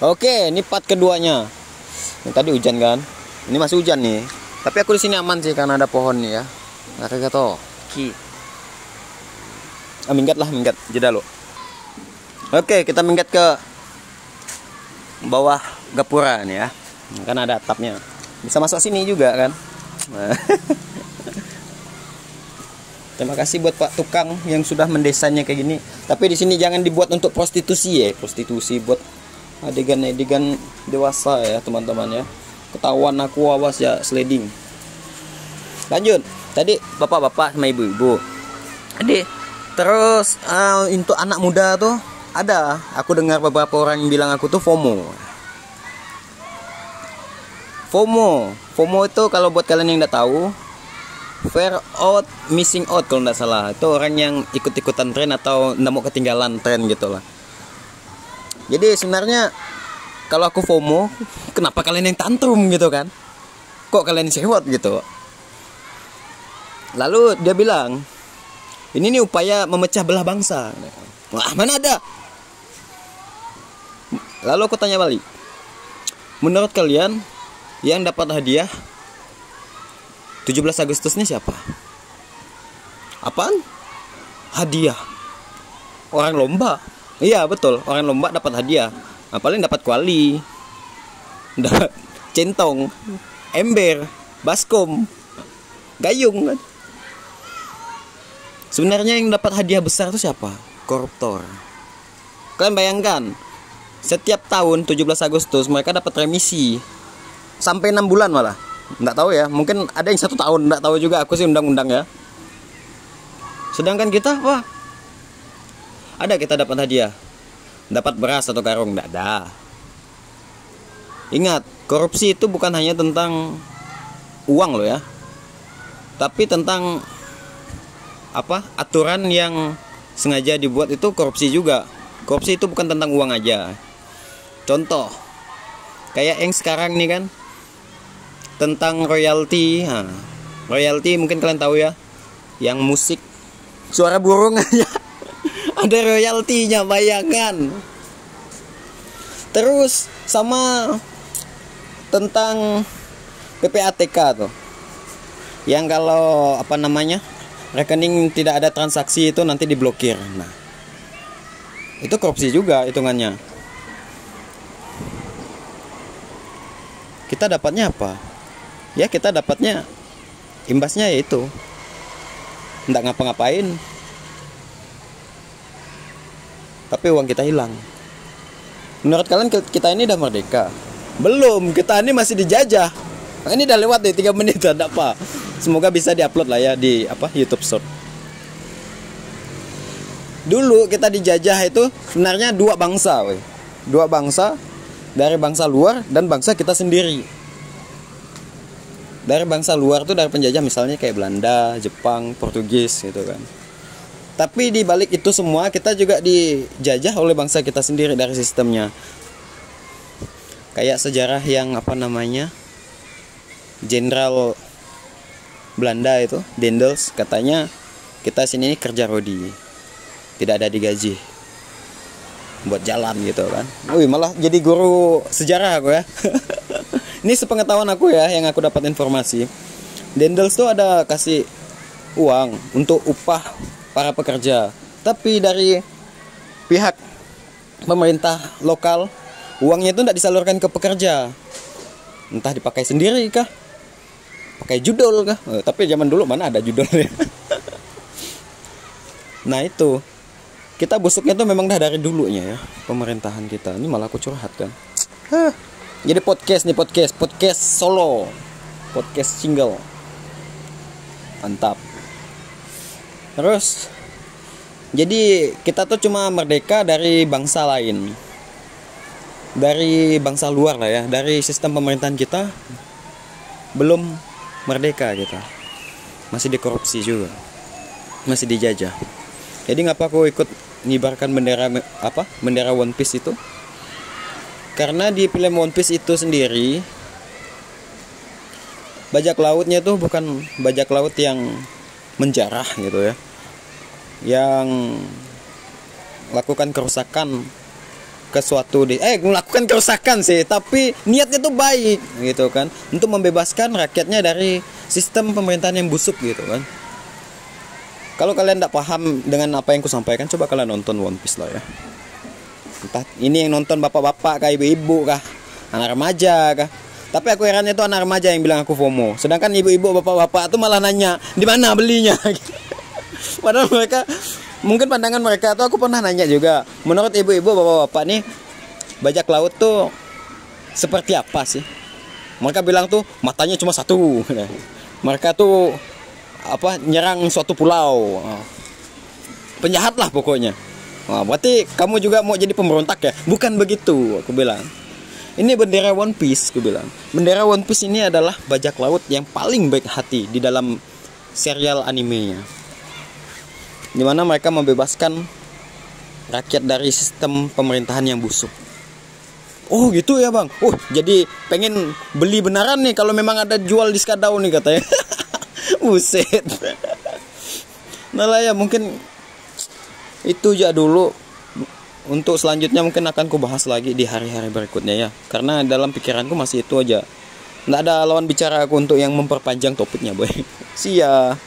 Oke, ini part keduanya. Ini tadi hujan kan? Ini masih hujan nih. Tapi aku di sini aman sih karena ada pohon nih ya. Arigato. Ki. Minggat lah, minggat. Jeda lo. Oke, kita minggat ke bawah gapura nih ya. Kan ada atapnya. Bisa masuk sini juga kan? Terima kasih buat Pak Tukang yang sudah mendesainnya kayak gini. Tapi di sini jangan dibuat untuk prostitusi ya. Prostitusi buat adegan-adegan dewasa ya teman-teman ya. Ketahuan aku awas ya sliding. Lanjut. Tadi bapak-bapak sama ibu-ibu. Tadi terus untuk anak muda tuh ada. Aku dengar beberapa orang yang bilang aku tuh FOMO. FOMO itu kalau buat kalian yang nggak tahu, fear out, missing out kalau nggak salah. Itu orang yang ikut-ikutan tren atau nggak mau ketinggalan tren gitu lah. Jadi sebenarnya kalau aku FOMO, kenapa kalian yang tantrum gitu kan? Kok kalian sewot gitu? Lalu dia bilang, ini nih upaya memecah belah bangsa. Wah, mana ada? Lalu aku tanya balik, menurut kalian yang dapat hadiah 17 Agustus ini siapa? Apaan? Hadiah? Orang lomba? Iya betul, orang lomba dapat hadiah. Nah, paling dapat kuali, dapat centong, ember, baskom, gayung kan. Sebenarnya yang dapat hadiah besar itu siapa? Koruptor. Kalian bayangkan, setiap tahun 17 Agustus mereka dapat remisi sampai 6 bulan malah. Nggak tahu ya, mungkin ada yang 1 tahun, nggak tahu juga, aku sih undang-undang ya. Sedangkan kita apa? Ada kita dapat hadiah, dapat beras atau karung, nggak ada. Ingat, korupsi itu bukan hanya tentang uang loh ya, tapi tentang apa, aturan yang sengaja dibuat itu korupsi juga. Korupsi itu bukan tentang uang aja. Contoh, kayak yang sekarang nih kan, tentang royalti. Nah, royalti mungkin kalian tahu ya, yang musik suara burung aja ada royaltinya, bayangan. Terus sama tentang PPATK tuh, yang kalau apa namanya, rekening tidak ada transaksi itu nanti diblokir. Nah, itu korupsi juga hitungannya. Kita dapatnya apa? Ya kita dapatnya imbasnya yaitu nggak ngapa-ngapain, tapi uang kita hilang. Menurut kalian kita ini udah merdeka? Belum, kita ini masih dijajah. Nah, ini udah lewat deh 3 menit, ada apa? Semoga bisa diupload lah ya di YouTube Short. Dulu kita dijajah itu sebenarnya 2 bangsa, 2 bangsa, dari bangsa luar dan bangsa kita sendiri. Dari bangsa luar tuh dari penjajah, misalnya kayak Belanda, Jepang, Portugis gitu kan. Tapi di balik itu semua kita juga dijajah oleh bangsa kita sendiri dari sistemnya. Kayak sejarah yang apa namanya, Jenderal Belanda itu, Dendels, katanya kita sini kerja rodi, tidak ada digaji, buat jalan gitu kan. Wih, malah jadi guru sejarah aku ya. Ini sepengetahuan aku ya, yang aku dapat informasi. Dendels tuh ada kasih uang untuk upah para pekerja, tapi dari pihak pemerintah lokal uangnya itu tidak disalurkan ke pekerja. Entah dipakai sendiri kah, pakai judol kah. Tapi zaman dulu mana ada judolnya. Nah itu, kita busuknya tuh memang dah dari dulunya ya, pemerintahan kita. Ini malah aku curhat kan. Jadi podcast solo, podcast single, mantap. Terus, jadi kita tuh cuma merdeka dari bangsa lain, dari bangsa luar lah ya, dari sistem pemerintahan kita belum merdeka kita, masih dikorupsi juga, masih dijajah. Jadi ngapa aku ikut ngibarkan bendera One Piece itu? Karena di film One Piece itu sendiri, bajak lautnya tuh bukan bajak laut yang menjarah gitu ya, yang lakukan kerusakan ke suatu melakukan kerusakan sih, tapi niatnya tuh baik gitu kan, untuk membebaskan rakyatnya dari sistem pemerintahan yang busuk gitu kan. Kalau kalian tidak paham dengan apa yang ku sampaikan, coba kalian nonton One Piece lah ya. Entah ini yang nonton bapak-bapak kah, ibu-ibu kah, anak remaja kah. Tapi aku herannya itu anak remaja yang bilang aku FOMO, sedangkan ibu-ibu bapak-bapak tuh malah nanya di mana belinya. Padahal mereka, mungkin pandangan mereka tuh, aku pernah nanya juga, menurut ibu-ibu bapak-bapak nih, bajak laut tuh seperti apa sih? Mereka bilang tuh matanya cuma satu. Mereka tuh nyerang suatu pulau, penjahat lah pokoknya. Wah, berarti kamu juga mau jadi pemberontak ya? Bukan begitu, aku bilang. Ini bendera One Piece, aku bilang. Bendera One Piece ini adalah bajak laut yang paling baik hati di dalam serial animenya. Dimana mereka membebaskan rakyat dari sistem pemerintahan yang busuk. Oh gitu ya bang. Oh jadi pengen beli beneran nih kalau memang ada jual di Skadau nih katanya. Buset. Nah lah ya, mungkin itu aja dulu. Untuk selanjutnya mungkin akan ku bahas lagi di hari-hari berikutnya ya. Karena dalam pikiranku masih itu aja. Nggak ada lawan bicara aku untuk yang memperpanjang topiknya boy. See ya.